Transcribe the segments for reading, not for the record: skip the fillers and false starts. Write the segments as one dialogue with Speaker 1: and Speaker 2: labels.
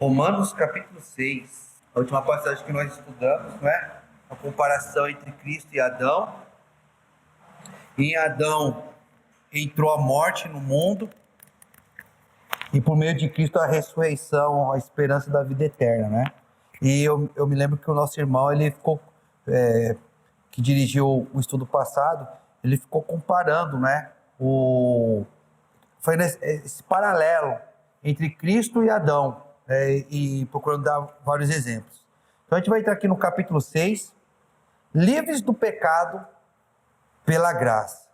Speaker 1: Romanos capítulo 6, a última passagem que nós estudamos, né? A comparação entre Cristo e Adão. Em Adão entrou a morte no mundo e por meio de Cristo a ressurreição, a esperança da vida eterna, né? E eu me lembro que o nosso irmão, ele ficou, que dirigiu o estudo passado, ele ficou comparando, né? Foi esse paralelo entre Cristo e Adão, e procurando dar vários exemplos. Então a gente vai entrar aqui no capítulo 6, livres do pecado pela graça.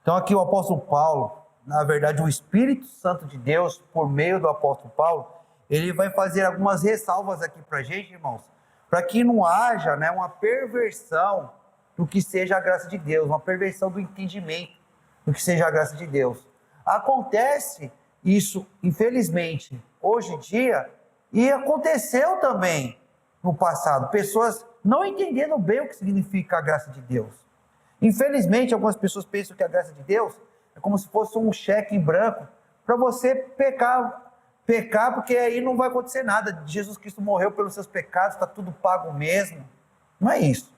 Speaker 1: Então aqui o apóstolo Paulo, na verdade o Espírito Santo de Deus, por meio do apóstolo Paulo, ele vai fazer algumas ressalvas aqui para a gente, irmãos, para que não haja, né, uma perversão do que seja a graça de Deus, uma perversão do entendimento do que seja a graça de Deus. Acontece isso, infelizmente, hoje em dia, e aconteceu também no passado, pessoas não entendendo bem o que significa a graça de Deus. Infelizmente, algumas pessoas pensam que a graça de Deus é como se fosse um cheque em branco para você pecar, porque aí não vai acontecer nada. Jesus Cristo morreu pelos seus pecados, está tudo pago mesmo. Não é isso.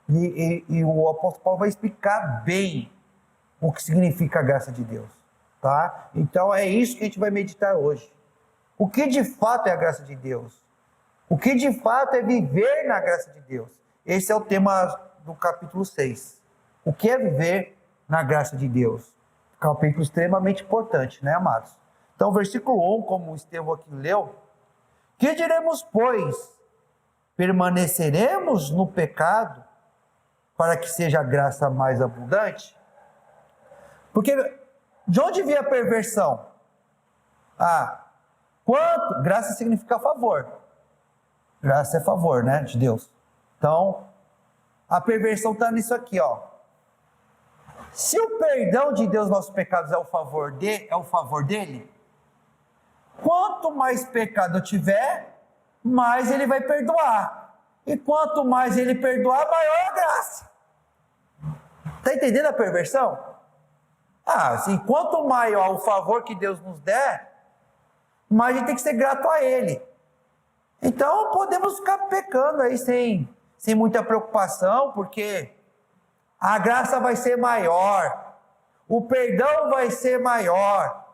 Speaker 1: E o apóstolo Paulo vai explicar bem o que significa a graça de Deus. Tá? Então é isso que a gente vai meditar hoje. O que de fato é a graça de Deus? O que de fato é viver na graça de Deus? Esse é o tema do capítulo 6. O que é viver na graça de Deus? Capítulo extremamente importante, né, amados? Então, versículo 1, como o Estevão aqui leu: que diremos, pois? Permaneceremos no pecado para que seja a graça mais abundante? Porque de onde vem a perversão? Graça significa favor. Graça é favor, né, de Deus. Então, a perversão está nisso aqui, ó. Se o perdão de Deus nossos pecados é o favor dele, quanto mais pecado eu tiver, mais ele vai perdoar. E quanto mais ele perdoar, maior a graça. Está entendendo a perversão? Assim, quanto maior o favor que Deus nos der, mais a gente tem que ser grato a Ele. Então, podemos ficar pecando aí sem muita preocupação, porque a graça vai ser maior, o perdão vai ser maior,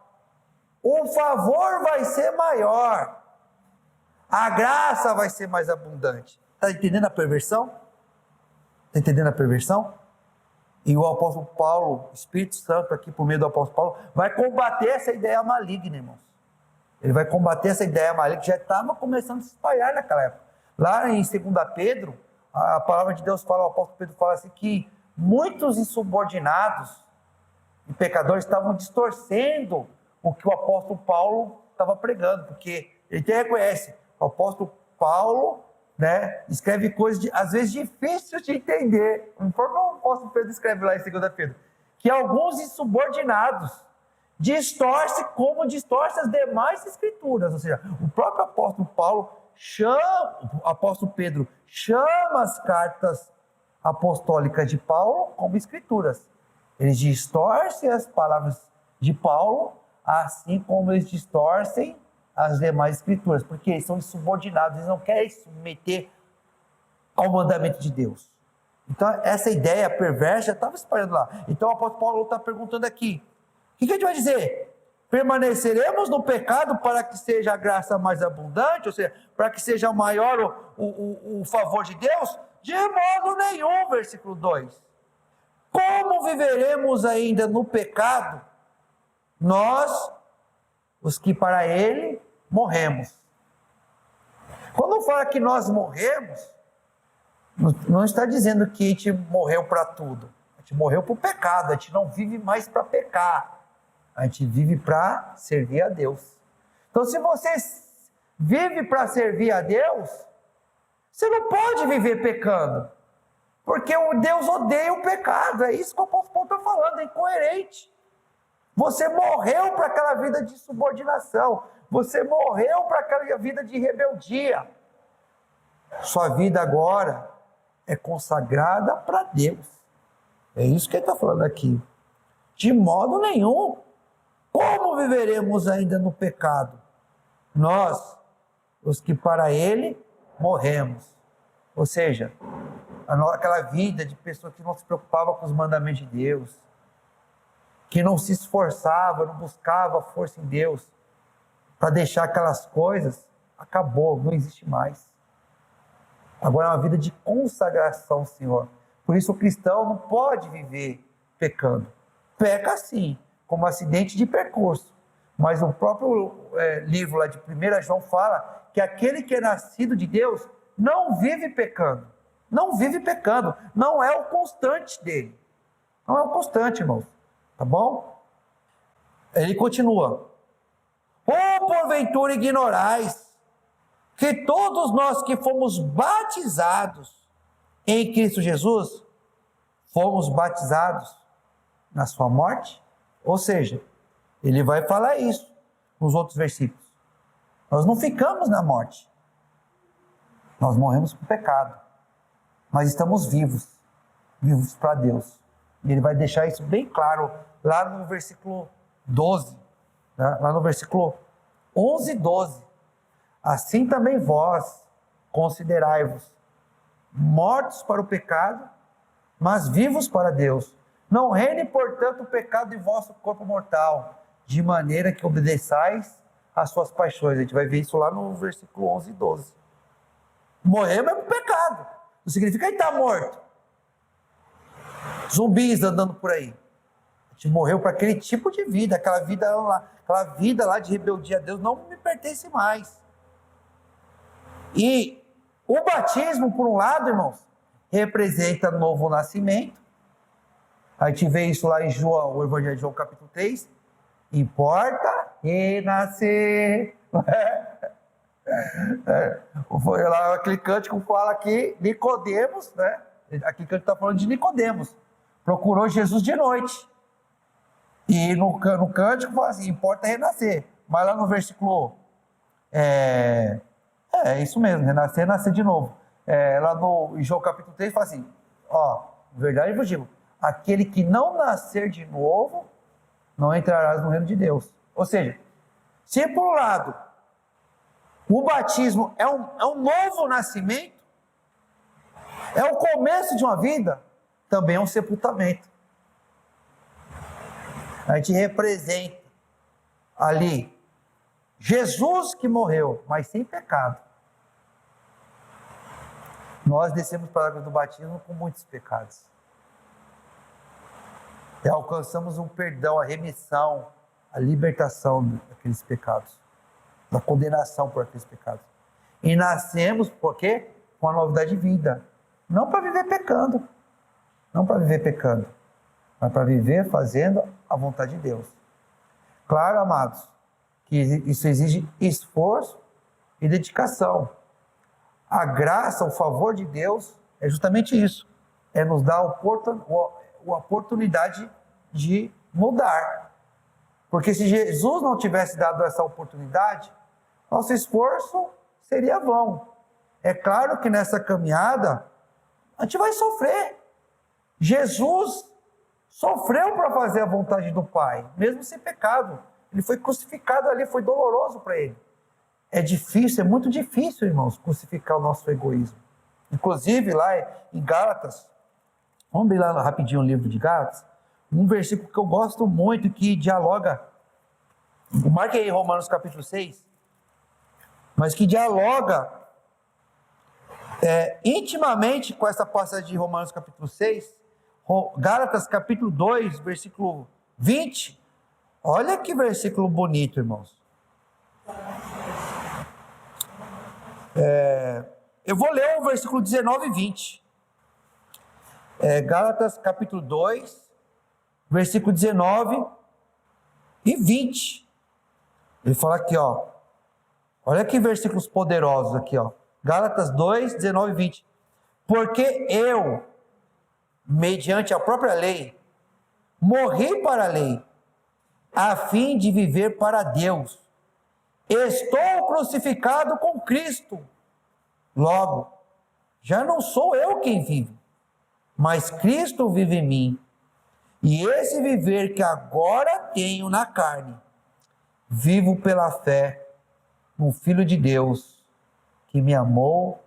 Speaker 1: o favor vai ser maior, a graça vai ser mais abundante. Está entendendo a perversão? Está entendendo a perversão? E o apóstolo Paulo, o Espírito Santo aqui por meio do apóstolo Paulo, vai combater essa ideia maligna, irmãos. Ele vai combater essa ideia maligna que já estava começando a se espalhar naquela época. Lá em 2 Pedro, a palavra de Deus fala, o apóstolo Pedro fala assim, que muitos insubordinados e pecadores estavam distorcendo o que o apóstolo Paulo estava pregando, porque ele até reconhece, o apóstolo Paulo, né, escreve coisas, às vezes, difíceis de entender. Conforme o apóstolo Pedro escreve lá em 2 Pedro, que alguns insubordinados distorcem como distorcem as demais escrituras. Ou seja, o próprio apóstolo Paulo o apóstolo Pedro chama as cartas apostólicas de Paulo como escrituras. Eles distorcem as palavras de Paulo, assim como eles distorcem as demais escrituras, porque eles são insubordinados, eles não querem se submeter ao mandamento de Deus. Então, essa ideia perversa estava espalhando lá. Então, o apóstolo Paulo está perguntando aqui, o que a gente vai dizer? Permaneceremos no pecado para que seja a graça mais abundante, ou seja, para que seja maior o favor de Deus? De modo nenhum, versículo 2. Como viveremos ainda no pecado, nós, os que para ele morremos? Quando fala que nós morremos, não está dizendo que a gente morreu para tudo. A gente morreu para o pecado, a gente não vive mais para pecar. A gente vive para servir a Deus. Então, se você vive para servir a Deus, você não pode viver pecando. Porque o Deus odeia o pecado. É isso que o apóstolo Paulo está falando, é incoerente. Você morreu para aquela vida de subordinação. Você morreu para aquela vida de rebeldia. Sua vida agora é consagrada para Deus. É isso que ele está falando aqui. De modo nenhum. Como viveremos ainda no pecado? Nós, os que para ele morremos. Ou seja, aquela vida de pessoa que não se preocupava com os mandamentos de Deus, que não se esforçava, não buscava força em Deus para deixar aquelas coisas, acabou, não existe mais. Agora é uma vida de consagração, Senhor. Por isso o cristão não pode viver pecando. Peca sim, como acidente de percurso. Mas o próprio livro lá de 1 João fala que aquele que é nascido de Deus não vive pecando. Não vive pecando. Não é o constante dele. Não é o constante, irmãos. Tá bom? Ele continua. Ou porventura ignorais que todos nós que fomos batizados em Cristo Jesus, fomos batizados na sua morte? Ou seja, ele vai falar isso nos outros versículos. Nós não ficamos na morte. Nós morremos com o pecado. Mas estamos vivos. Vivos para Deus. E ele vai deixar isso bem claro lá no versículo 12. Né? Lá no versículo 11 e 12. Assim também vós considerai-vos mortos para o pecado, mas vivos para Deus. Não reine, portanto, o pecado em vosso corpo mortal, de maneira que obedeçais às suas paixões. A gente vai ver isso lá no versículo 11 e 12. Morremos é um pecado. Não significa que está morto. Zumbis andando por aí. A gente morreu para aquele tipo de vida, aquela vida lá de rebeldia a Deus não me pertence mais. E o batismo, por um lado, irmãos, representa novo nascimento. A gente vê isso lá em João, o Evangelho de João, capítulo 3. Importa renascer. Foi lá aquele cântico que fala que Nicodemos, né? Aquele cântico está falando de Nicodemos. Procurou Jesus de noite. E no cântico fala assim, importa renascer. Mas lá no versículo... É isso mesmo, renascer, nascer de novo. Lá no João capítulo 3 fala assim, verdade eu vos digo, aquele que não nascer de novo, não entrará no reino de Deus. Ou seja, se por um lado, o batismo é um novo nascimento, é o começo de uma vida, também é um sepultamento. A gente representa ali Jesus que morreu, mas sem pecado. Nós descemos para a água do batismo com muitos pecados. E alcançamos um perdão, a remissão, a libertação daqueles pecados, da condenação por aqueles pecados. E nascemos, por quê? Com a novidade de vida. Não para viver pecando. Não para viver pecando. Mas para viver fazendo a vontade de Deus. Claro, amados, que isso exige esforço e dedicação. A graça, o favor de Deus é justamente isso. É nos dar a oportunidade de mudar. Porque se Jesus não tivesse dado essa oportunidade, nosso esforço seria vão. É claro que nessa caminhada, a gente vai sofrer. Jesus sofreu para fazer a vontade do Pai, mesmo sem pecado. Ele foi crucificado ali, foi doloroso para ele. É difícil, é muito difícil, irmãos, crucificar o nosso egoísmo. Inclusive, lá em Gálatas, vamos ver lá rapidinho o livro de Gálatas, um versículo que eu gosto muito, que dialoga, marque aí Romanos capítulo 6, mas que dialoga intimamente com essa passagem de Romanos capítulo 6, Gálatas capítulo 2, versículo 20, olha que versículo bonito, irmãos. Eu vou ler o versículo 19 e 20. Gálatas capítulo 2, versículo 19 e 20. Ele fala aqui, olha que versículos poderosos aqui, Gálatas 2, 19 e 20. Porque eu, mediante a própria lei, morri para a lei, a fim de viver para Deus. Estou crucificado com Cristo. Logo, já não sou eu quem vive, mas Cristo vive em mim. E esse viver que agora tenho na carne, vivo pela fé no Filho de Deus, que me amou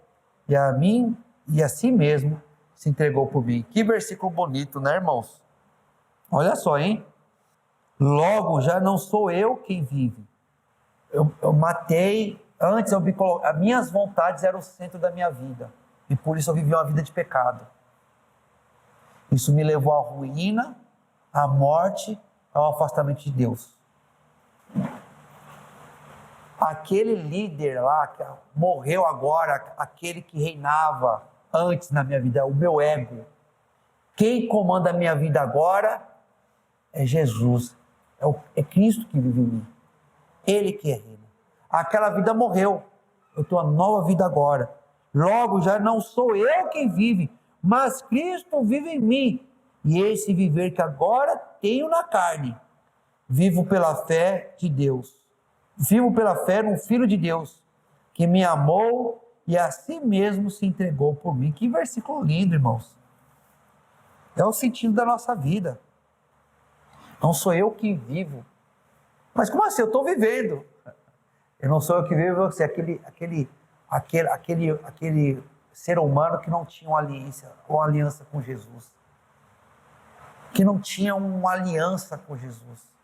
Speaker 1: e a mim e a si mesmo se entregou por mim. Que versículo bonito, né, irmãos? Olha só, hein? Logo, já não sou eu quem vive. Eu matei, antes as minhas vontades eram o centro da minha vida. E por isso eu vivi uma vida de pecado. Isso me levou à ruína, à morte, ao afastamento de Deus. Aquele líder lá, que morreu agora, aquele que reinava antes na minha vida, o meu ego. Quem comanda a minha vida agora é Jesus. É Cristo que vive em mim. Ele que reina. Aquela vida morreu. Eu tenho uma nova vida agora. Logo, já não sou eu quem vive, mas Cristo vive em mim. E esse viver que agora tenho na carne, vivo pela fé de Deus. Vivo pela fé no Filho de Deus, que me amou e a si mesmo se entregou por mim. Que versículo lindo, irmãos. É o sentido da nossa vida. Não sou eu que vivo. Mas como assim? Eu estou vivendo. Eu não sou eu que vivo, você aquele ser humano que não tinha uma aliança com Jesus. Que não tinha uma aliança com Jesus.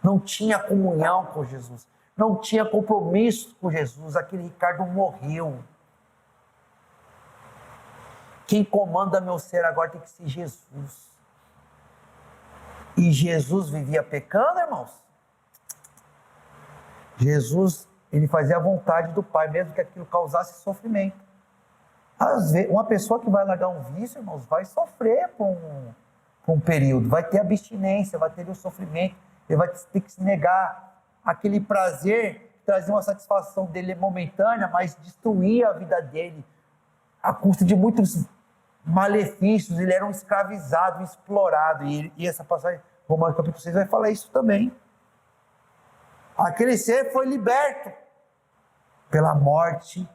Speaker 1: Não tinha comunhão com Jesus. Não tinha compromisso com Jesus. Aquele Ricardo morreu. Quem comanda meu ser agora tem que ser Jesus. E Jesus vivia pecando, irmãos? Jesus, ele fazia a vontade do Pai, mesmo que aquilo causasse sofrimento. Às vezes, uma pessoa que vai largar um vício, irmãos, vai sofrer por um período, vai ter abstinência, vai ter o sofrimento, ele vai ter que se negar aquele prazer que trazia uma satisfação dele momentânea, mas destruía a vida dele, à custa de muitos malefícios. Ele era um escravizado, um explorado, e essa passagem, Romanos capítulo 6, vai falar isso também. Aquele ser foi liberto pela morte,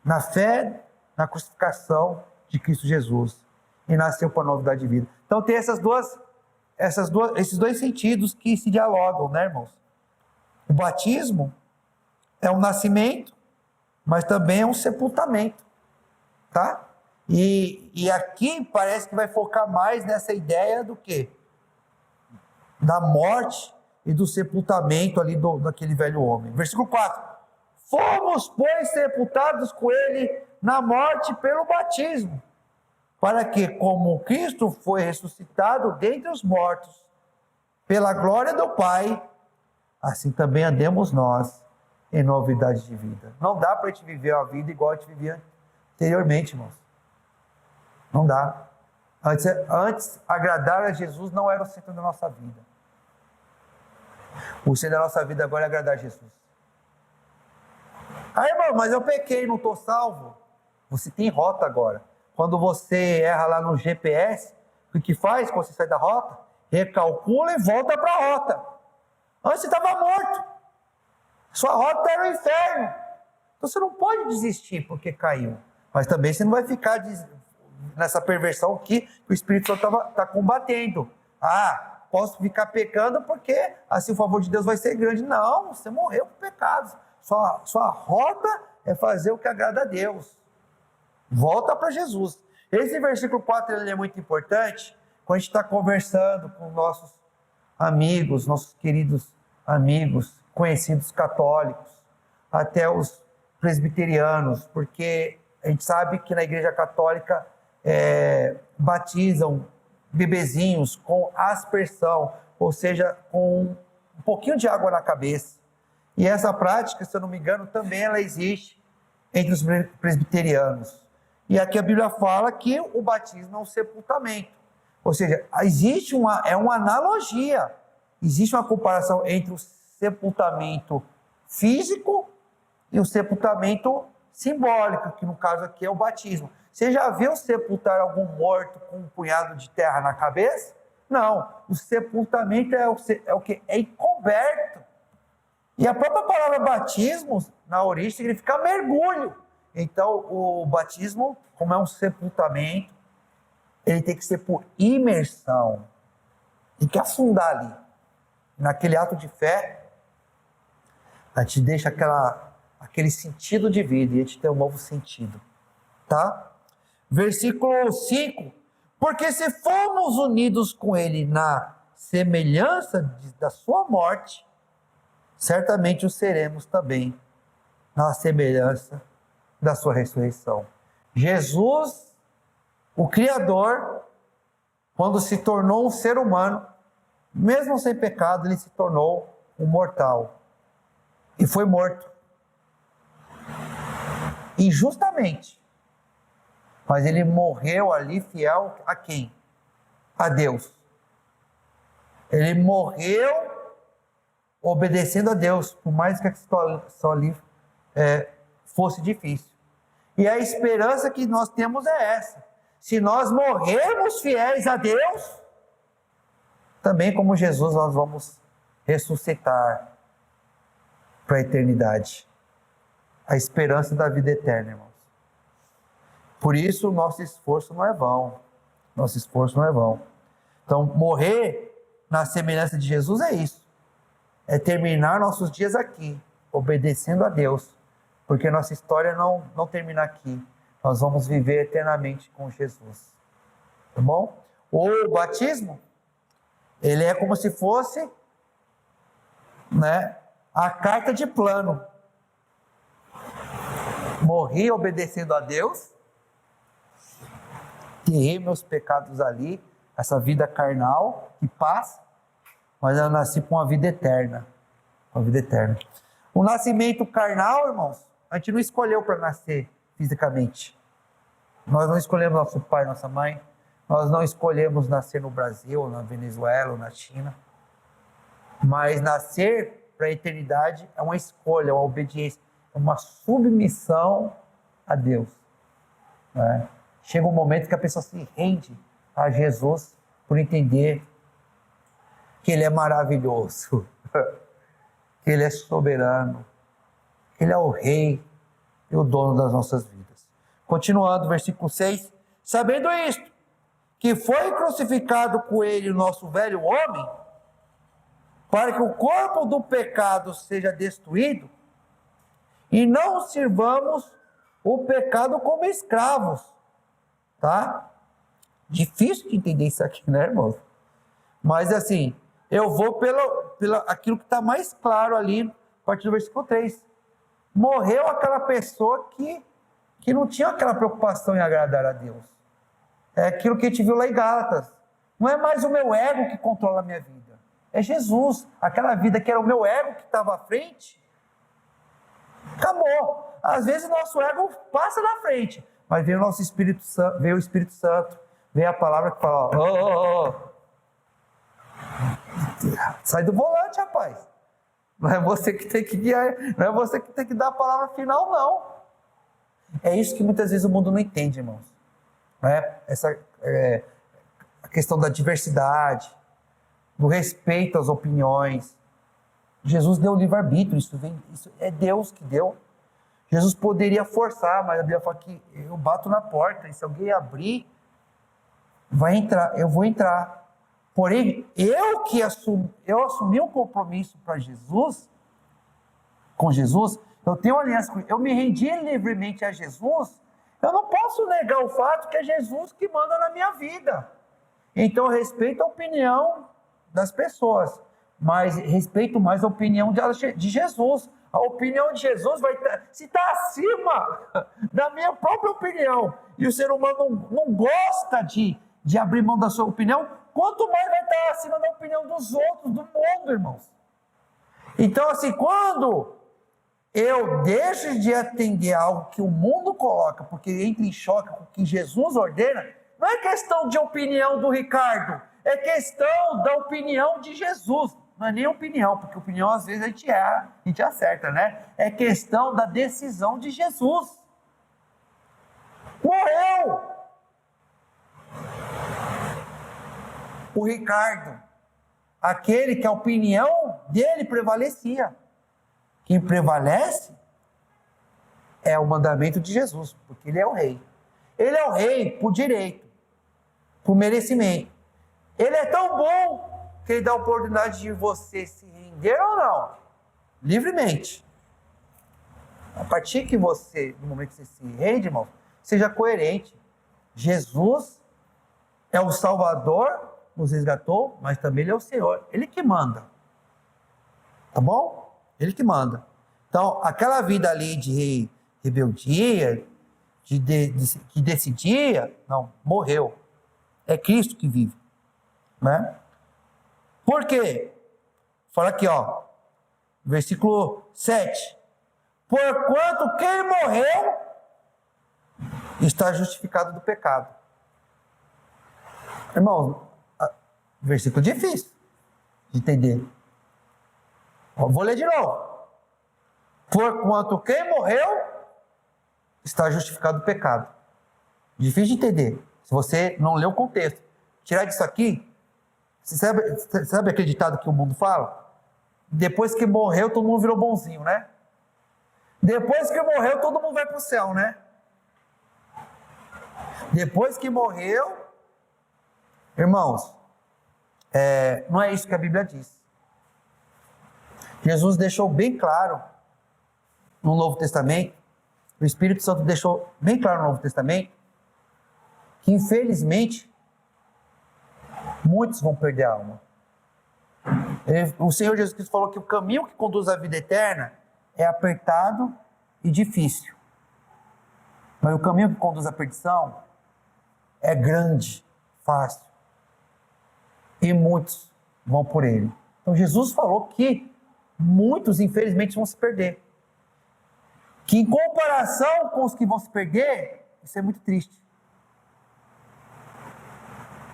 Speaker 1: na fé, na crucificação de Cristo Jesus, e nasceu para a novidade de vida. Então tem esses dois sentidos que se dialogam, né, irmãos? O batismo é um nascimento, mas também é um sepultamento, tá? E aqui parece que vai focar mais nessa ideia do quê? Da morte e do sepultamento ali daquele velho homem. Versículo 4. Fomos, pois, sepultados com ele na morte pelo batismo, para que, como Cristo foi ressuscitado dentre os mortos, pela glória do Pai, assim também andemos nós em novidade de vida. Não dá para a gente viver a vida igual a gente vivia anteriormente, irmãos. Não dá. Antes, agradar a Jesus não era o centro da nossa vida. O centro da nossa vida agora é agradar a Jesus. Ah, irmão, mas eu pequei, não estou salvo. Você tem rota agora. Quando você erra lá no GPS, o que faz quando você sai da rota? Recalcula e volta para a rota. Antes você estava morto. Sua rota era o inferno. Então você não pode desistir porque caiu. Mas também você não vai ficar nessa perversão que o Espírito Santo está combatendo. Posso ficar pecando porque assim o favor de Deus vai ser grande. Não, você morreu por pecados. Sua rota é fazer o que agrada a Deus. Volta para Jesus. Esse versículo 4 ele é muito importante quando a gente está conversando com nossos amigos, nossos queridos amigos, conhecidos católicos, até os presbiterianos, porque a gente sabe que na Igreja Católica batizam bebezinhos com aspersão, ou seja, com um pouquinho de água na cabeça. E essa prática, se eu não me engano, também ela existe entre os presbiterianos. E aqui a Bíblia fala que o batismo é um sepultamento. Ou seja, existe uma analogia, existe uma comparação entre o sepultamento físico e o sepultamento simbólico, que no caso aqui é o batismo. Você já viu sepultar algum morto com um punhado de terra na cabeça? Não, o sepultamento é o que? É encoberto. E a própria palavra batismo, na origem, significa mergulho. Então, o batismo, como é um sepultamento, ele tem que ser por imersão. Tem que afundar ali. Naquele ato de fé, a gente deixa aquele sentido de vida, e a gente tem um novo sentido, tá? Versículo 5, porque se fomos unidos com ele na semelhança da sua morte, certamente o seremos também na semelhança da sua ressurreição. Jesus, o Criador, quando se tornou um ser humano, mesmo sem pecado, ele se tornou um mortal e foi morto injustamente, mas ele morreu ali fiel a quem? A Deus. Ele morreu obedecendo a Deus, por mais que a situação ali fosse difícil. E a esperança que nós temos é essa: se nós morrermos fiéis a Deus, também como Jesus nós vamos ressuscitar para a eternidade. A esperança da vida eterna, irmãos. Por isso o nosso esforço não é vão. Nosso esforço não é vão. Então, morrer na semelhança de Jesus é isso. É terminar nossos dias aqui, obedecendo a Deus. Porque nossa história não termina aqui. Nós vamos viver eternamente com Jesus. Tá bom? O batismo, ele é como se fosse, né, a carta de plano. Morri obedecendo a Deus, enterrei meus pecados ali, essa vida carnal que passa, mas eu nasci com uma vida eterna. Uma vida eterna. O nascimento carnal, irmãos, a gente não escolheu para nascer fisicamente. Nós não escolhemos nosso pai, nossa mãe. Nós não escolhemos nascer no Brasil, na Venezuela, ou na China. Mas nascer para a eternidade é uma escolha, uma obediência, é uma submissão a Deus. Né? Chega um momento que a pessoa se rende a Jesus por entender que Ele é maravilhoso, que Ele é soberano, que Ele é o Rei e o dono das nossas vidas. Continuando, versículo 6. Sabendo isto, que foi crucificado com Ele o nosso velho homem, para que o corpo do pecado seja destruído, e não sirvamos o pecado como escravos. Tá? Difícil de entender isso aqui, né, irmãos? Mas assim, eu vou pelo aquilo que está mais claro ali, a partir do versículo 3. Morreu aquela pessoa que não tinha aquela preocupação em agradar a Deus. É aquilo que a gente viu lá em Gálatas. Não é mais o meu ego que controla a minha vida. É Jesus. Aquela vida que era o meu ego que estava à frente, acabou. Às vezes o nosso ego passa na frente, mas veio o nosso Espírito Santo, veio o Espírito Santo, veio a palavra que fala, sai do volante, rapaz. Não é você que tem que guiar, não é você que tem que dar a palavra final, não. É isso que muitas vezes o mundo não entende, irmãos. A questão da diversidade, do respeito às opiniões. Jesus deu livre-arbítrio, isso é Deus que deu. Jesus poderia forçar, mas a Bíblia fala que eu bato na porta, e se alguém abrir, vai entrar, eu vou entrar. Porém, eu assumi um compromisso para Jesus, com Jesus, eu tenho uma aliança com ele, eu me rendi livremente a Jesus, eu não posso negar o fato que é Jesus que manda na minha vida. Então, eu respeito a opinião das pessoas, mas respeito mais a opinião de Jesus. A opinião de Jesus vai estar, se está acima da minha própria opinião, e o ser humano não gosta de abrir mão da sua opinião, quanto mais vai estar acima da opinião dos outros, do mundo, irmãos. Então, assim, quando eu deixo de atender algo que o mundo coloca, porque entra em choque com o que Jesus ordena, não é questão de opinião do Ricardo, é questão da opinião de Jesus. Não é nem opinião, porque opinião às vezes a gente erra, a gente acerta, né? É questão da decisão de Jesus. Morreu! O Ricardo, aquele que a opinião dele prevalecia. Quem prevalece é o mandamento de Jesus, porque ele é o rei. Ele é o rei por direito, por merecimento. Ele é tão bom que ele dá a oportunidade de você se render ou não, livremente. A partir que você, no momento que você se rende, irmão, seja coerente. Jesus é o Salvador, nos resgatou, mas também Ele é o Senhor. Ele que manda. Tá bom? Ele que manda. Então, aquela vida ali de rebeldia, que decidia, não, morreu. É Cristo que vive. Né? Por quê? Fala aqui, ó. Versículo 7. Porquanto quem morreu está justificado do pecado. Irmãos, versículo difícil de entender. Vou ler de novo. Porquanto quem morreu está justificado do pecado. Difícil de entender. Se você não lê o contexto. Tirar disso aqui, você sabe aquele ditado que o mundo fala? Depois que morreu, todo mundo virou bonzinho, né? Depois que morreu, todo mundo vai para o céu, né? Depois que morreu, irmãos, não é isso que a Bíblia diz. Jesus deixou bem claro no Novo Testamento, o Espírito Santo deixou bem claro no Novo Testamento, que infelizmente muitos vão perder a alma. O Senhor Jesus Cristo falou que o caminho que conduz à vida eterna é apertado e difícil. Mas o caminho que conduz à perdição é grande, fácil. E muitos vão por ele. Então Jesus falou que muitos, infelizmente, vão se perder. Que em comparação com os que vão se perder, isso é muito triste.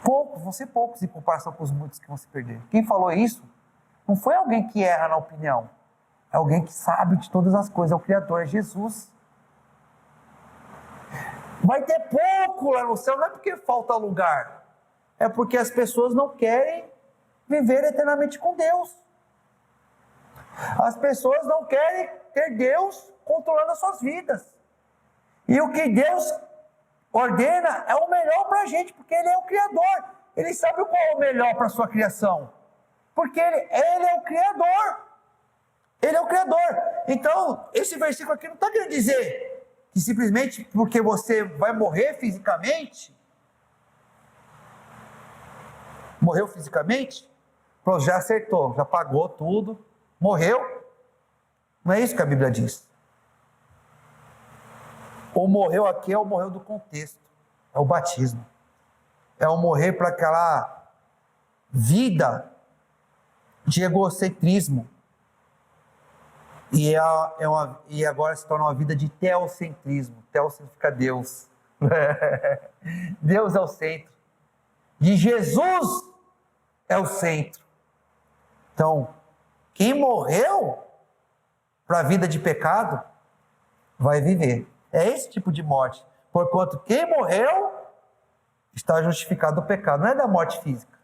Speaker 1: Poucos, vão ser poucos em comparação com os muitos que vão se perder. Quem falou isso não foi alguém que erra na opinião. É alguém que sabe de todas as coisas, é o Criador, é Jesus. Vai ter pouco lá no céu, não é porque falta lugar, é porque as pessoas não querem viver eternamente com Deus. As pessoas não querem ter Deus controlando as suas vidas. E o que Deus ordena é o melhor para a gente, porque Ele é o Criador. Ele sabe qual é o melhor para a sua criação. Porque Ele é o Criador. Ele é o Criador. Então, esse versículo aqui não está querendo dizer que simplesmente porque você vai morrer fisicamente, morreu fisicamente, pronto, já acertou, já pagou tudo, morreu. Não é isso que a Bíblia diz. O morreu aqui é o morreu do contexto, é o batismo. É o morrer para aquela vida de egocentrismo. E agora se torna uma vida de teocentrismo. Teo significa Deus. Deus é o centro. De Jesus é o centro. Então, quem morreu para a vida de pecado, vai viver. É esse tipo de morte. Porquanto quem morreu está justificado do pecado. Não é da morte física.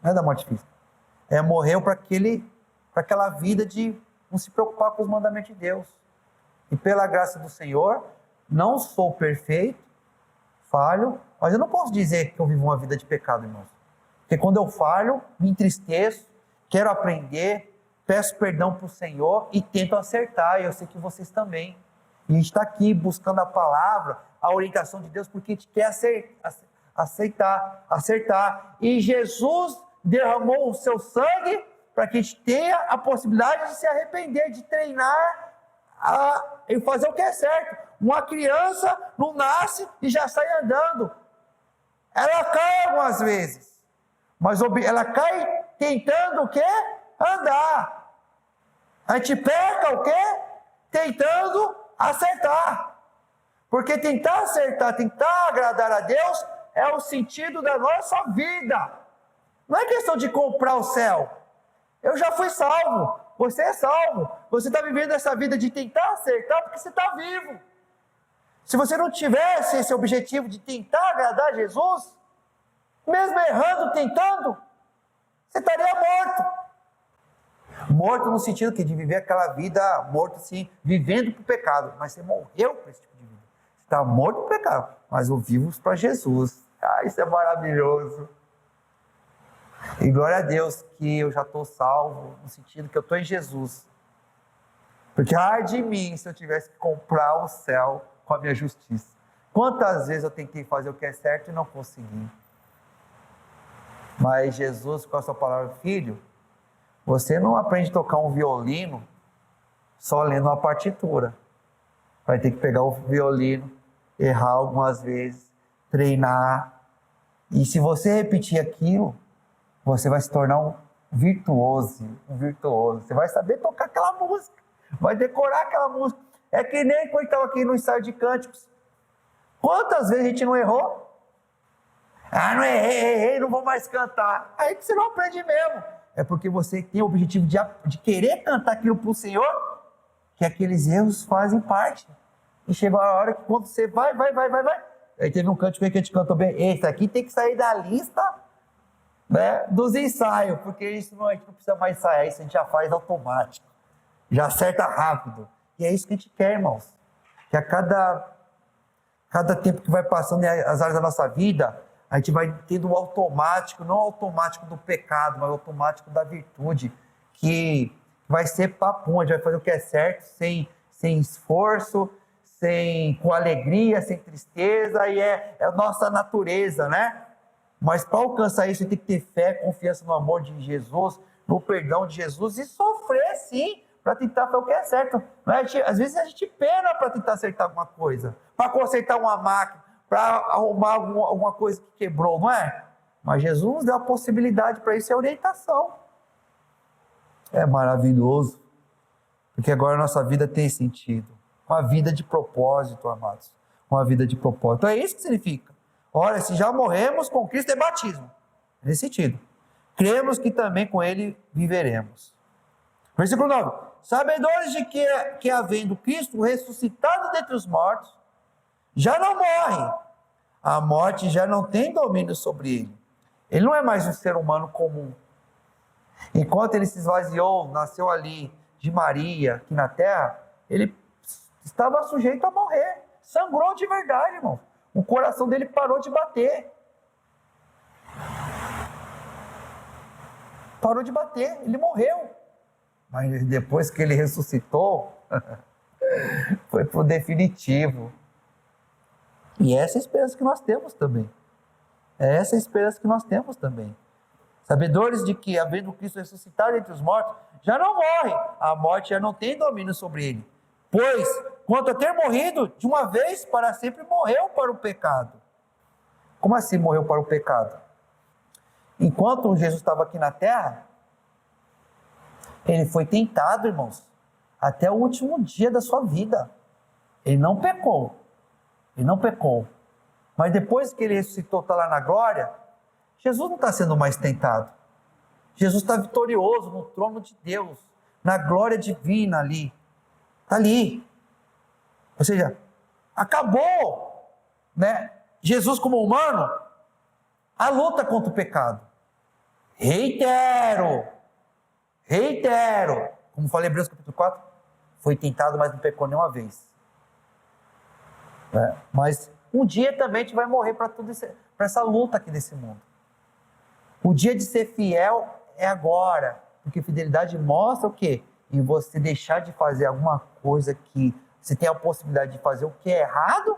Speaker 1: Não é da morte física. Morreu para aquela vida de não se preocupar com os mandamentos de Deus. E pela graça do Senhor, não sou perfeito, falho, mas eu não posso dizer que eu vivo uma vida de pecado, irmãos. Porque quando eu falho, me entristeço, quero aprender, peço perdão para o Senhor e tento acertar. E eu sei que vocês também. E a gente está aqui buscando a palavra, a orientação de Deus, porque a gente quer acertar. E Jesus derramou o seu sangue para que a gente tenha a possibilidade de se arrepender, de treinar e fazer o que é certo. Uma criança não nasce e já sai andando. Ela cai algumas vezes, mas ela cai tentando o quê? Andar. A gente peca o quê? Tentando acertar. Porque tentar acertar, tentar agradar a Deus é o sentido da nossa vida. Não é questão de comprar o céu. Eu já fui salvo, você é salvo. Você está vivendo essa vida de tentar acertar porque você está vivo. Se você não tivesse esse objetivo de tentar agradar a Jesus, mesmo errando, tentando, você estaria morto. Morto no sentido de viver aquela vida, morto assim, vivendo para o pecado. Mas você morreu para esse tipo de vida. Você está morto para o pecado, mas eu vivo para Jesus. Isso é maravilhoso. E glória a Deus que eu já estou salvo, no sentido que eu estou em Jesus. Porque ai de mim se eu tivesse que comprar o céu com a minha justiça. Quantas vezes eu tentei fazer o que é certo e não consegui. Mas Jesus, com a sua palavra, filho, você não aprende a tocar um violino só lendo uma partitura. Vai ter que pegar o violino, errar algumas vezes, treinar. E se você repetir aquilo, você vai se tornar um virtuoso. Você vai saber tocar aquela música, vai decorar aquela música. É que nem quando estava aqui no ensaio de cânticos. Quantas vezes a gente não errou? Ah, não errei, não vou mais cantar. Aí que você não aprende mesmo. É porque você tem o objetivo de querer cantar aquilo para o Senhor, que aqueles erros fazem parte. E chegou a hora que quando você vai. Aí teve um cântico aí que a gente cantou bem. Esse aqui tem que sair da lista, né, dos ensaios, porque isso não, a gente não precisa mais ensaiar, isso a gente já faz automático. Já acerta rápido. E é isso que a gente quer, irmãos. Que a cada tempo que vai passando as áreas da nossa vida, a gente vai tendo o automático, não o automático do pecado, mas o automático da virtude, que vai ser papum, a gente vai fazer o que é certo, sem esforço, com alegria, sem tristeza, e é a nossa natureza, né? Mas para alcançar isso, a gente tem que ter fé, confiança no amor de Jesus, no perdão de Jesus, e sofrer sim, para tentar fazer o que é certo. Não é? Às vezes a gente pena para tentar acertar alguma coisa, para consertar uma máquina, para arrumar alguma coisa que quebrou, não é? Mas Jesus nos deu a possibilidade para isso, é orientação. É maravilhoso, porque agora a nossa vida tem sentido. Uma vida de propósito, amados. Uma vida de propósito. Então é isso que significa. Olha, se já morremos com Cristo é batismo. Nesse sentido. Cremos que também com Ele viveremos. Versículo 9. Sabedores de que havendo Cristo ressuscitado dentre os mortos, já não morre. A morte já não tem domínio sobre ele. Ele não é mais um ser humano comum. Enquanto ele se esvaziou, nasceu ali de Maria, aqui na terra, ele estava sujeito a morrer. Sangrou de verdade, irmão. O coração dele parou de bater. Parou de bater, ele morreu. Mas depois que ele ressuscitou, foi para o definitivo. E essa é a esperança que nós temos também. É essa a esperança que nós temos também. Sabedores de que, havendo Cristo ressuscitado entre os mortos, já não morre. A morte já não tem domínio sobre ele. Pois, quanto a ter morrido, de uma vez para sempre morreu para o pecado. Como assim morreu para o pecado? Enquanto Jesus estava aqui na terra, ele foi tentado, irmãos, até o último dia da sua vida. Ele não pecou. Ele não pecou. Mas depois que ele ressuscitou, está lá na glória, Jesus não está sendo mais tentado. Jesus está vitorioso no trono de Deus, na glória divina ali. Está ali. Ou seja, acabou, né? Jesus como humano, a luta contra o pecado. Reitero, como falei em Hebreus capítulo 4, foi tentado, mas não pecou nenhuma vez. Mas um dia também a gente vai morrer para essa luta aqui nesse mundo. O dia de ser fiel é agora, porque fidelidade mostra o quê? Em você deixar de fazer alguma coisa que você tem a possibilidade de fazer o que é errado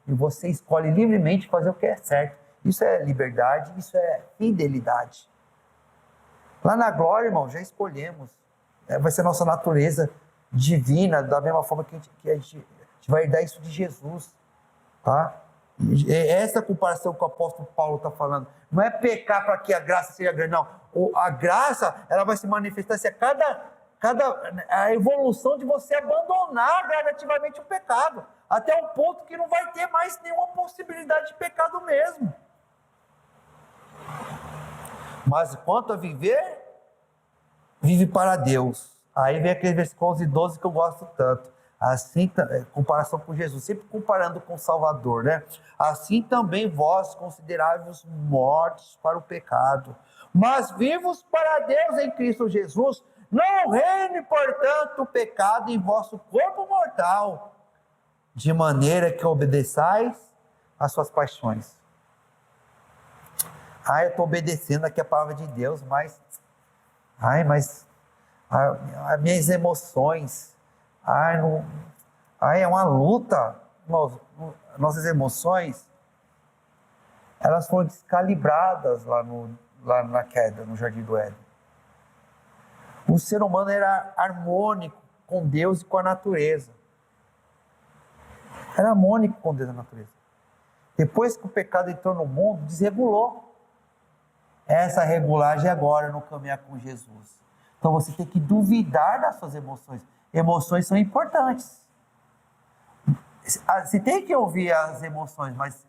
Speaker 1: e você escolhe livremente fazer o que é certo. Isso é liberdade, isso é fidelidade. Lá na glória, irmão, já escolhemos. Vai ser a nossa natureza divina, da mesma forma que a gente vai herdar isso de Jesus. Tá? Essa comparação que o apóstolo Paulo está falando. Não é pecar para que a graça seja grande, não. A graça, ela vai se manifestar se a evolução de você abandonar gradativamente o pecado, até o ponto que não vai ter mais nenhuma possibilidade de pecado mesmo. Mas quanto a viver, vive para Deus. Aí vem aquele versículo 11 e 12 que eu gosto tanto. Assim, comparação com Jesus, sempre comparando com o Salvador, né? Assim também vós considerai-vos mortos para o pecado, mas vivos para Deus em Cristo Jesus. Não reine, portanto, o pecado em vosso corpo mortal, de maneira que obedeçais às suas paixões. Eu estou obedecendo aqui a palavra de Deus, mas as minhas emoções, É uma luta. Irmãos, nossas emoções, elas foram descalibradas lá na queda, no Jardim do Éden. O ser humano era harmônico com Deus e com a natureza. Era harmônico com Deus e a natureza. Depois que o pecado entrou no mundo, desregulou. Essa regulagem agora no caminhar com Jesus. Então você tem que duvidar das suas emoções. Emoções são importantes. Você tem que ouvir as emoções, mas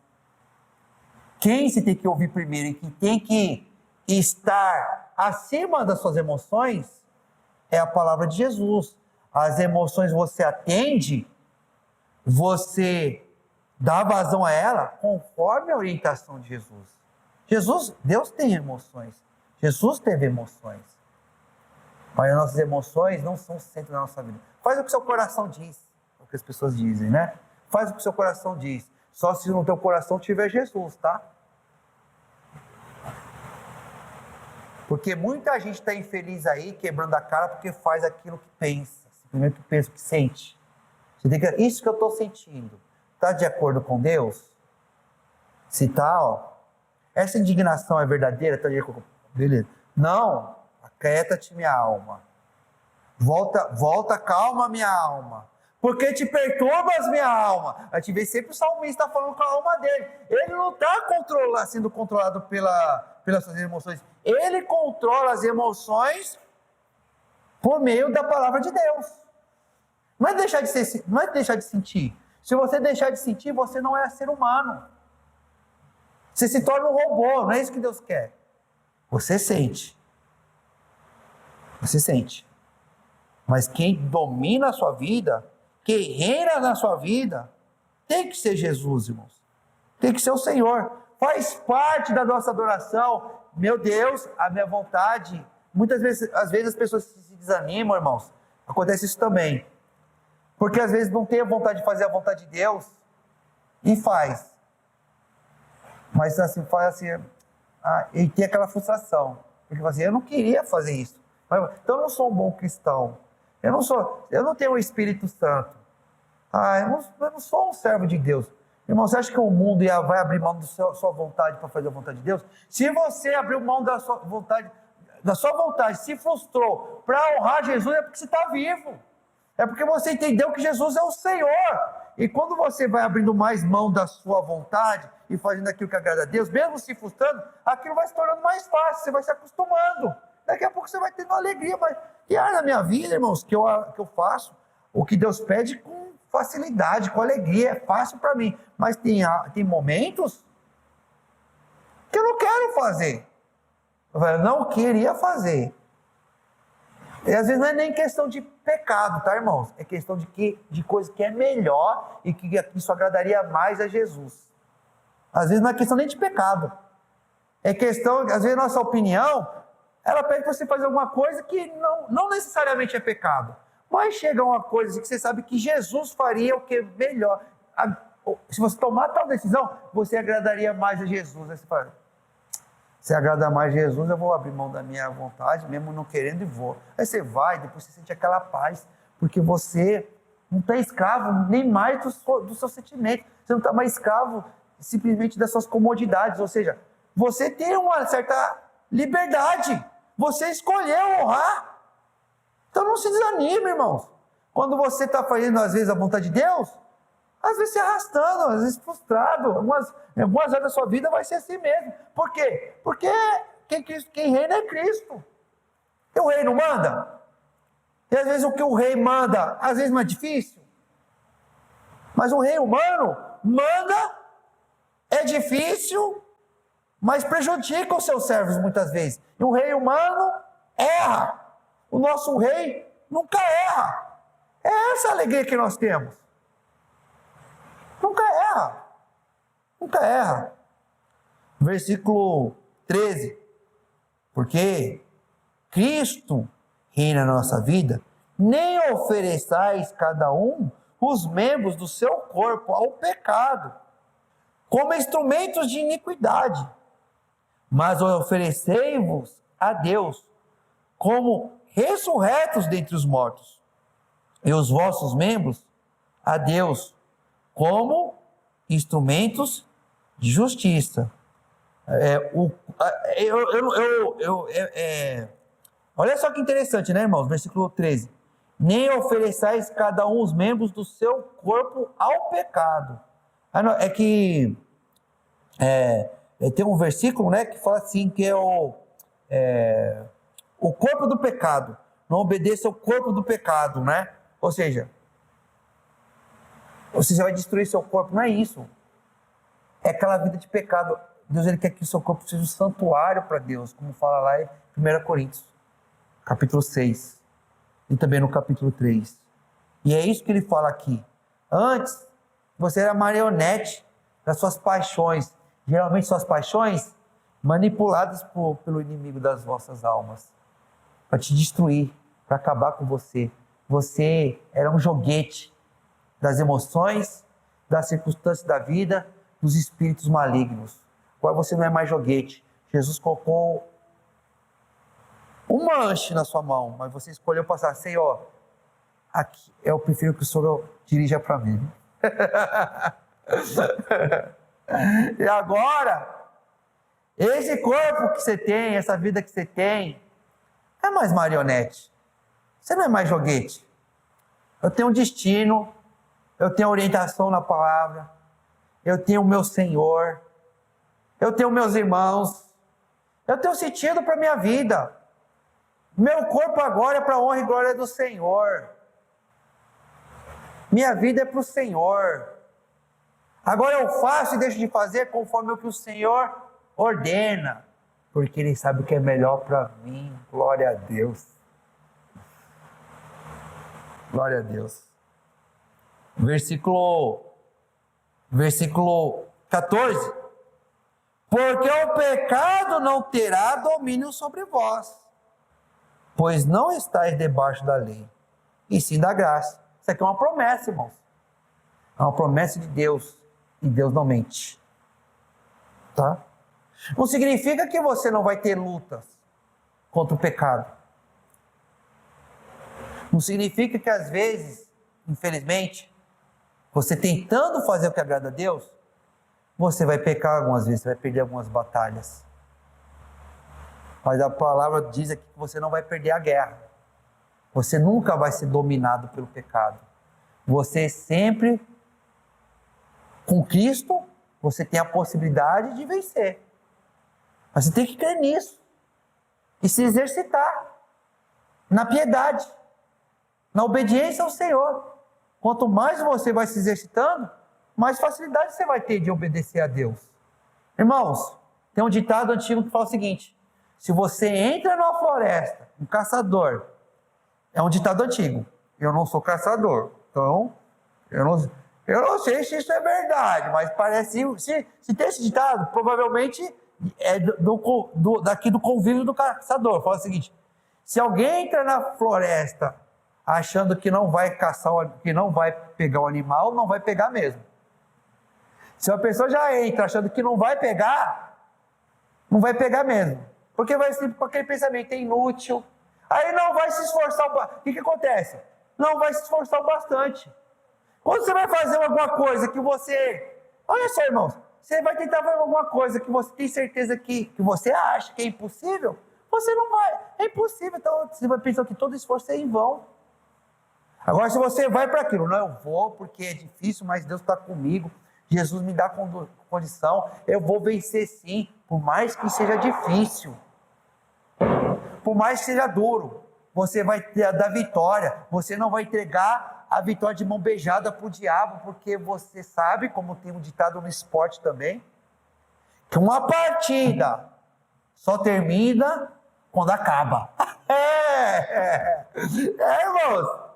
Speaker 1: quem você tem que ouvir primeiro e quem tem que estar acima das suas emoções é a palavra de Jesus. As emoções você atende, você dá vazão a ela conforme a orientação de Jesus. Deus tem emoções. Jesus teve emoções. Mas as nossas emoções não são o centro da nossa vida. Faz o que seu coração diz. É o que as pessoas dizem, né? Faz o que seu coração diz. Só se no teu coração tiver Jesus, tá? Porque muita gente está infeliz aí, quebrando a cara, porque faz aquilo que pensa. Simplesmente que pensa, que sente. Você tem que, isso que eu estou sentindo, está de acordo com Deus? Se está, ó. Essa indignação é verdadeira? Está de acordo com... Beleza. Não. Aquieta-te, minha alma. Volta, calma, minha alma. Porque te perturbas, minha alma. A gente vê sempre o salmista falando com a alma dele. Ele não está sendo controlado pelas suas emoções. Ele controla as emoções por meio da palavra de Deus. Não é deixar de sentir. Se você deixar de sentir, você não é ser humano. Você se torna um robô. Não é isso que Deus quer. Você sente. Você sente. Mas quem domina a sua vida, quem reina na sua vida, tem que ser Jesus, irmãos. Tem que ser o Senhor. Faz parte da nossa adoração. Meu Deus, a minha vontade. Às vezes as pessoas se desanimam, irmãos. Acontece isso também. Porque às vezes não tem a vontade de fazer a vontade de Deus e faz. Mas assim, faz assim, e tem aquela frustração. Porque fala assim, eu não queria fazer isso. Então eu não sou um bom cristão. Eu não tenho o Espírito Santo. Eu não sou um servo de Deus. Irmão, você acha que o mundo vai abrir mão da sua vontade para fazer a vontade de Deus? Se você abriu mão da sua vontade, se frustrou para honrar Jesus, é porque você está vivo. É porque você entendeu que Jesus é o Senhor. E quando você vai abrindo mais mão da sua vontade e fazendo aquilo que agrada a Deus, mesmo se frustrando, aquilo vai se tornando mais fácil, você vai se acostumando. Daqui a pouco você vai tendo alegria. E na minha vida, irmãos, que eu faço, o que Deus pede com facilidade, com alegria, é fácil para mim. Mas tem momentos que eu não quero fazer. Eu não queria fazer. E às vezes não é nem questão de pecado, tá, irmãos? É questão de coisa que é melhor e que isso agradaria mais a Jesus. Às vezes não é questão nem de pecado. É questão, às vezes, nossa opinião, ela pede para você fazer alguma coisa que não necessariamente é pecado. Mas chega uma coisa que você sabe que Jesus faria o que é melhor. Se você tomar tal decisão, você agradaria mais a Jesus. Aí você fala, se agrada mais a Jesus, eu vou abrir mão da minha vontade, mesmo não querendo, e vou. Aí você vai, depois você sente aquela paz, porque você não está escravo nem mais do seu sentimento. Você não está mais escravo simplesmente das suas comodidades. Ou seja, você tem uma certa liberdade. Você escolheu honrar. Então não se desanime, irmãos. Quando você está fazendo, às vezes, a vontade de Deus, às vezes se arrastando, às vezes frustrado. Em algumas áreas da sua vida vai ser assim mesmo. Por quê? Porque quem reina é Cristo. E o rei não manda? E às vezes o que o rei manda, às vezes não é difícil. Mas o rei humano manda, é difícil, mas prejudica os seus servos muitas vezes. E o rei humano erra. O nosso rei nunca erra. É essa a alegria que nós temos. Nunca erra. Nunca erra. Versículo 13. Porque Cristo reina na nossa vida, nem ofereçais cada um os membros do seu corpo ao pecado, como instrumentos de iniquidade, mas oferecei-vos a Deus como ressurretos dentre os mortos, e os vossos membros a Deus, como instrumentos de justiça. Olha só que interessante, né, irmãos? Versículo 13. Nem ofereçais cada um os membros do seu corpo ao pecado. Tem um versículo, né, que fala assim, que o corpo do pecado. Não obedeça ao corpo do pecado, né? Ou seja, você vai destruir seu corpo, não é isso. É aquela vida de pecado. Deus, ele quer que o seu corpo seja um santuário para Deus, como fala lá em 1 Coríntios, capítulo 6, e também no capítulo 3. E é isso que ele fala aqui. Antes, você era marionete das suas paixões, geralmente suas paixões manipuladas pelo inimigo das vossas almas, para te destruir, para acabar com você. Você era um joguete das emoções, das circunstâncias da vida, dos espíritos malignos. Agora você não é mais joguete. Jesus colocou um manche na sua mão, mas você escolheu passar assim, ó, aqui, eu prefiro que o Senhor dirija para mim. E agora, esse corpo que você tem, essa vida que você tem, não é mais marionete. Você não é mais joguete. Eu tenho um destino, eu tenho orientação na palavra, eu tenho o meu Senhor, eu tenho meus irmãos, eu tenho sentido para a minha vida. Meu corpo agora é para a honra e glória do Senhor. Minha vida é para o Senhor. Agora eu faço e deixo de fazer conforme o que o Senhor ordena, porque Ele sabe o que é melhor para mim. Glória a Deus. Glória a Deus. Versículo 14. Porque o pecado não terá domínio sobre vós, pois não estáis debaixo da lei, e sim da graça. Isso aqui é uma promessa, irmãos. É uma promessa de Deus, e Deus não mente. Tá? Não significa que você não vai ter lutas contra o pecado. Não significa que às vezes, infelizmente, você tentando fazer o que agrada a Deus, você vai pecar algumas vezes, você vai perder algumas batalhas. Mas a palavra diz aqui que você não vai perder a guerra. Você nunca vai ser dominado pelo pecado. Você sempre, com Cristo, você tem a possibilidade de vencer. Mas você tem que crer nisso. E se exercitar na piedade, na obediência ao Senhor. Quanto mais você vai se exercitando, mais facilidade você vai ter de obedecer a Deus. Irmãos, tem um ditado antigo que fala o seguinte: se você entra numa floresta, um caçador, é um ditado antigo, eu não sou caçador, então eu não sei se isso é verdade, mas parece, se tem esse ditado, provavelmente é daqui do convívio do caçador. Fala o seguinte: se alguém entra na floresta achando que não vai caçar, que não vai pegar o animal, não vai pegar mesmo. Se a pessoa já entra achando que não vai pegar mesmo. Porque vai ser com aquele pensamento, é inútil. Aí não vai se esforçar. O que acontece? Não vai se esforçar bastante. Quando você vai fazer alguma coisa que você... Olha só, irmãos. Você vai tentar fazer alguma coisa que você tem certeza que você acha que é impossível. Você não vai. É impossível. Então você vai pensar que todo esforço é em vão. Agora, se você vai para aquilo, não, eu vou porque é difícil, mas Deus está comigo. Jesus me dá condição, eu vou vencer sim, por mais que seja difícil, por mais que seja duro, você vai dar vitória, você não vai entregar a vitória de mão beijada para o diabo, porque você sabe, como tem um ditado no esporte também, que uma partida só termina quando acaba. Irmãos,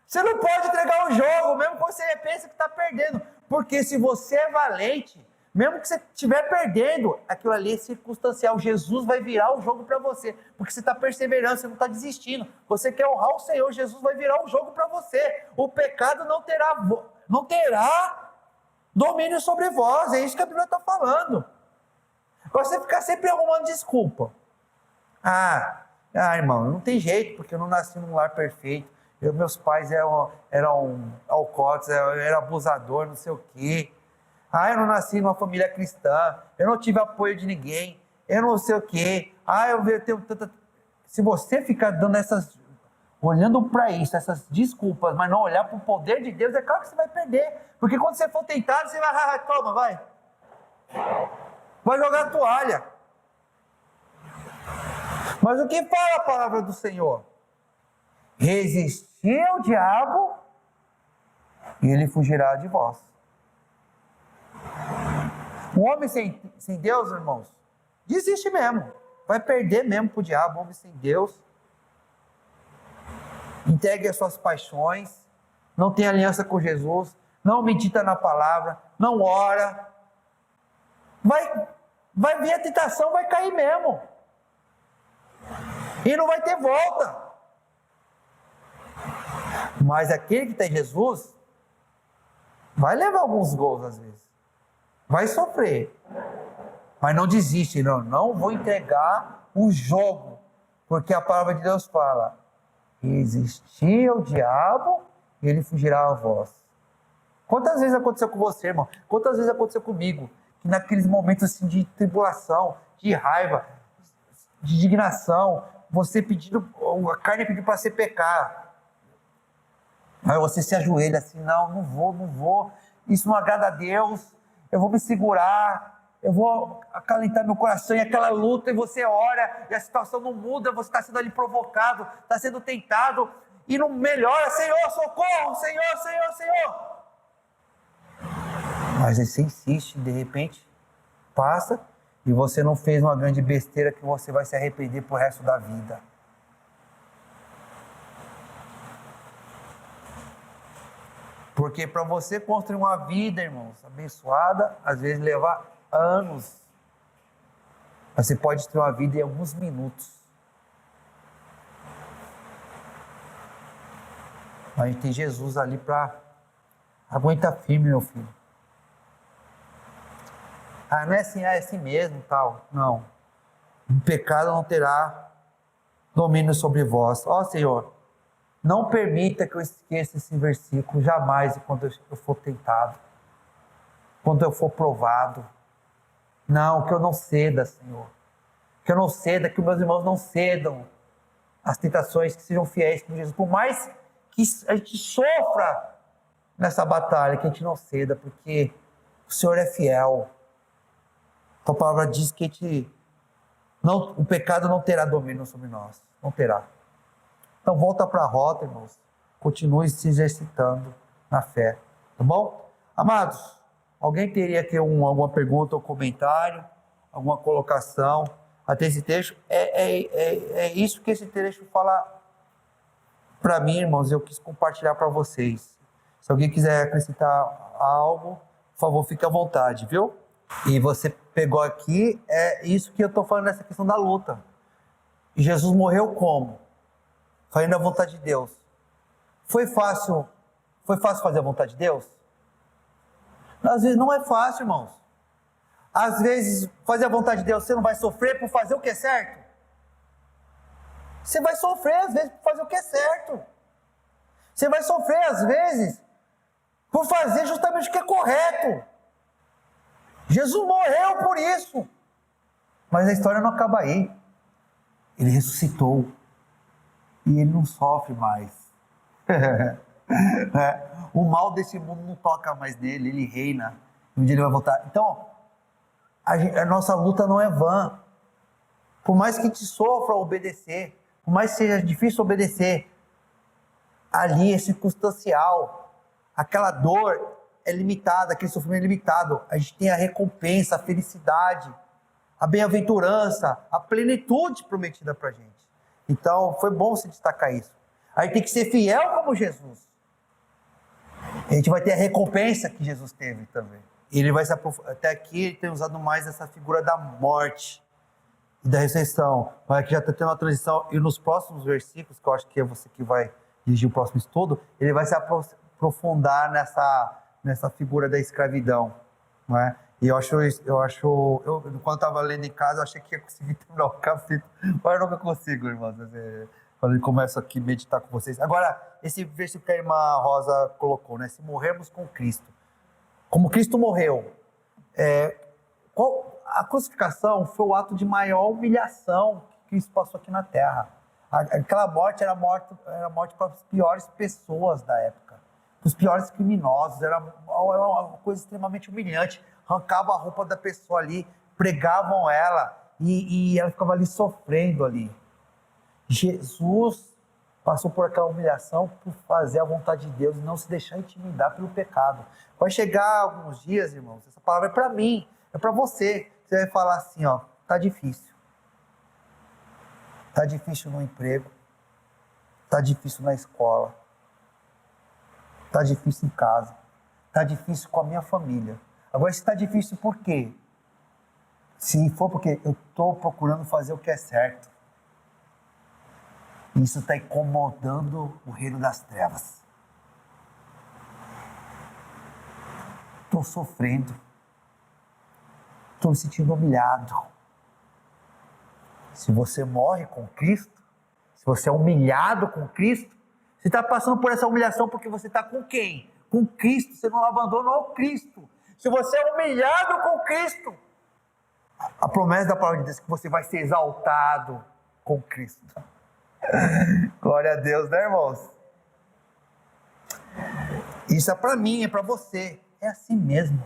Speaker 1: você não pode entregar o jogo, mesmo que você pensa que está perdendo. Porque se você é valente, mesmo que você estiver perdendo, aquilo ali é circunstancial. Jesus vai virar o jogo para você. Porque você está perseverando, você não está desistindo. Você quer honrar o Senhor, Jesus vai virar o jogo para você. O pecado não terá domínio sobre vós. É isso que a Bíblia está falando. Você ficar sempre arrumando desculpa. Irmão, não tem jeito, porque eu não nasci num lar perfeito. Meus pais eram alcoólatras, eu era abusador, não sei o quê. Eu não nasci numa família cristã, eu não tive apoio de ninguém, eu não sei o quê. Eu tenho tanta... Se você ficar dando olhando para isso, essas desculpas, mas não olhar para o poder de Deus, é claro que você vai perder. Porque quando você for tentado, você vai, toma, vai. Vai jogar a toalha. Mas o que fala a palavra do Senhor? Resistir ao diabo e ele fugirá de vós. Um homem sem Deus, irmãos, desiste mesmo. Vai perder mesmo para o diabo, um homem sem Deus. Entregue as suas paixões, não tem aliança com Jesus, não medita na palavra, não ora. Vai vir a tentação, vai cair mesmo. E não vai ter volta. Mas aquele que tem Jesus vai levar alguns gols às vezes. Vai sofrer. Mas não desiste, não vou entregar o jogo. Porque a palavra de Deus fala: resistir ao diabo e ele fugirá a vós. Quantas vezes aconteceu com você, irmão? Quantas vezes aconteceu comigo? Que naqueles momentos assim, de tribulação, de raiva, de indignação, você pedindo, a carne pediu para você pecar. Aí você se ajoelha assim: não vou, isso não agrada a Deus, eu vou me segurar, eu vou acalentar meu coração, e aquela luta, e você ora, e a situação não muda, você está sendo ali provocado, está sendo tentado, e não melhora. Senhor, socorro, Senhor. Mas aí você insiste, de repente, passa, e você não fez uma grande besteira que você vai se arrepender pro resto da vida. Porque para você construir uma vida, irmãos, abençoada, às vezes leva anos. Você pode ter uma vida em alguns minutos. A gente tem Jesus ali para aguentar firme, meu filho. Não é assim mesmo, tal. Não. O pecado não terá domínio sobre vós. Senhor, não permita que eu esqueça esse versículo jamais quando eu for tentado, quando eu for provado. Não, que eu não ceda, Senhor. Que eu não ceda, que meus irmãos não cedam às tentações, que sejam fiéis com Jesus. Por mais que a gente sofra nessa batalha, que a gente não ceda, porque o Senhor é fiel. A palavra diz que o pecado não terá domínio sobre nós. Não terá. Então volta para a rota, irmãos. Continue se exercitando na fé. Tá bom? Amados, alguém teria aqui alguma pergunta ou comentário? Alguma colocação? Até esse trecho? É isso que esse trecho fala para mim, irmãos. Eu quis compartilhar para vocês. Se alguém quiser acrescentar algo, por favor, fique à vontade, viu? E você pegou aqui, é isso que eu estou falando nessa questão da luta. Jesus morreu como? Fazendo a vontade de Deus. Foi fácil fazer a vontade de Deus? Às vezes não é fácil, irmãos. Às vezes, fazer a vontade de Deus, você não vai sofrer por fazer o que é certo? Você vai sofrer, às vezes, por fazer o que é certo. Você vai sofrer, às vezes, por fazer justamente o que é correto. Jesus morreu por isso. Mas a história não acaba aí. Ele ressuscitou. E ele não sofre mais. O mal desse mundo não toca mais nele, ele reina. Um dia ele vai voltar. Então, a nossa luta não é vã. Por mais que te sofra obedecer, por mais que seja difícil obedecer, ali é circunstancial. Aquela dor é limitada, aquele sofrimento é limitado. A gente tem a recompensa, a felicidade, a bem-aventurança, a plenitude prometida para a gente. Então, foi bom se destacar isso. A gente tem que ser fiel como Jesus. A gente vai ter a recompensa que Jesus teve também. Ele vai se aprofundar. Até aqui ele tem usado mais essa figura da morte e da ressurreição. Mas aqui já está tendo uma transição. E nos próximos versículos, que eu acho que é você que vai dirigir o próximo estudo, ele vai se aprofundar nessa figura da escravidão. Não é? E quando eu estava lendo em casa, eu achei que ia conseguir terminar o capítulo, mas eu nunca consigo, irmãos. Quando ele começa aqui a meditar com vocês. Agora, esse versículo que a irmã Rosa colocou, né? Se morrermos com Cristo. Como Cristo morreu. A crucificação foi o ato de maior humilhação que Cristo passou aqui na Terra. Aquela morte era morte para as piores pessoas da época. Para os piores criminosos. Era uma coisa extremamente humilhante. Arrancavam a roupa da pessoa ali, pregavam ela e ela ficava ali sofrendo ali. Jesus passou por aquela humilhação por fazer a vontade de Deus e não se deixar intimidar pelo pecado. Vai chegar alguns dias, irmãos, essa palavra é para mim, é para você. Você vai falar assim, ó, tá difícil. Tá difícil no emprego. Tá difícil na escola. Tá difícil em casa. Tá difícil com a minha família. Agora, se tá difícil, por quê? Se for porque eu estou procurando fazer o que é certo. Isso está incomodando o reino das trevas. Estou sofrendo. Estou me sentindo humilhado. Se você morre com Cristo, se você é humilhado com Cristo, você está passando por essa humilhação porque você está com quem? Com Cristo. Você não abandonou Cristo. Se você é humilhado com Cristo, a promessa da palavra de Deus é que você vai ser exaltado com Cristo. Glória a Deus, né, irmãos? Isso é para mim, é para você. É assim mesmo.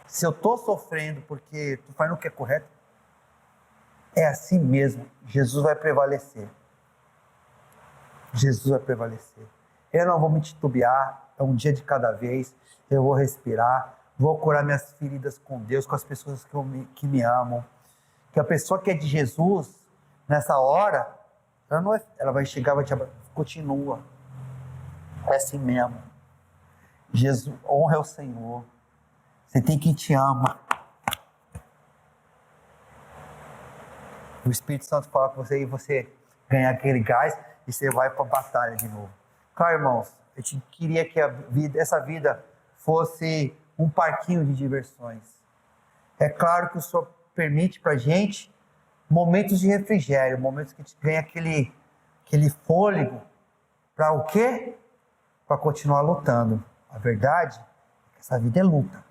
Speaker 1: Se eu estou sofrendo porque tu faz o que é correto, é assim mesmo. Jesus vai prevalecer. Jesus vai prevalecer. Eu não vou me titubear, é um dia de cada vez. Eu vou respirar, vou curar minhas feridas com Deus, com as pessoas que me amam. Que a pessoa que é de Jesus, nessa hora, ela vai chegar e vai te abraçar. Continua. É assim mesmo. Jesus, honra ao Senhor. Você tem quem te ama. O Espírito Santo fala com você e você ganha aquele gás e você vai para a batalha de novo. Claro, irmãos, eu queria que essa vida fosse um parquinho de diversões. É claro que o Senhor permite para a gente momentos de refrigério, momentos que a gente ganha aquele fôlego. Para o quê? Para continuar lutando. A verdade é que essa vida é luta.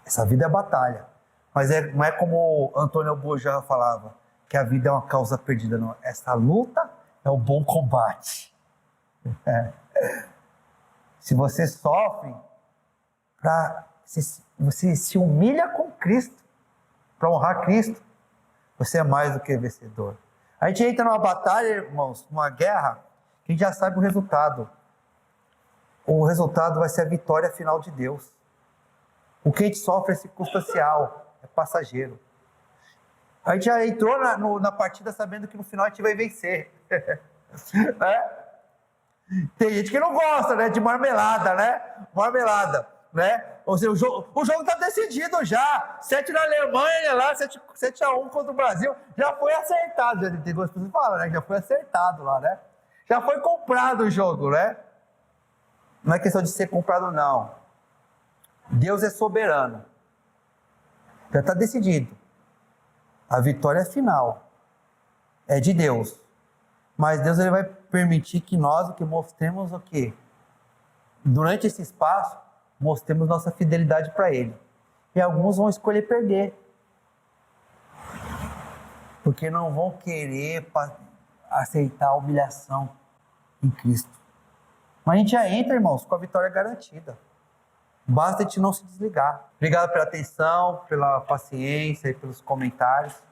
Speaker 1: Essa vida é batalha. Mas não é como Antônio Bourjá falava, que a vida é uma causa perdida, não. Essa luta é o bom combate. Se você sofre, você se humilha com Cristo, para honrar Cristo, você é mais do que vencedor. A gente entra numa batalha, irmãos, numa guerra, que a gente já sabe o resultado. O resultado vai ser a vitória final de Deus. O que a gente sofre é circunstancial, é passageiro. A gente já entrou na partida sabendo que no final a gente vai vencer. Tem gente que não gosta, né, de marmelada, né? Marmelada, né? Ou seja, o jogo está decidido já. 7 na Alemanha, lá, 7-1 contra o Brasil. Já foi acertado. Já tem algumas pessoas que falam, né? Já foi acertado lá, né? Já foi comprado o jogo, né? Não é questão de ser comprado, não. Deus é soberano. Já está decidido. A vitória é final. É de Deus. Mas Deus ele vai permitir que nós o que mostremos o quê? Durante esse espaço, mostremos nossa fidelidade para Ele. E alguns vão escolher perder. Porque não vão querer aceitar a humilhação em Cristo. Mas a gente já entra, irmãos, com a vitória garantida. Basta a gente não se desligar. Obrigado pela atenção, pela paciência e pelos comentários.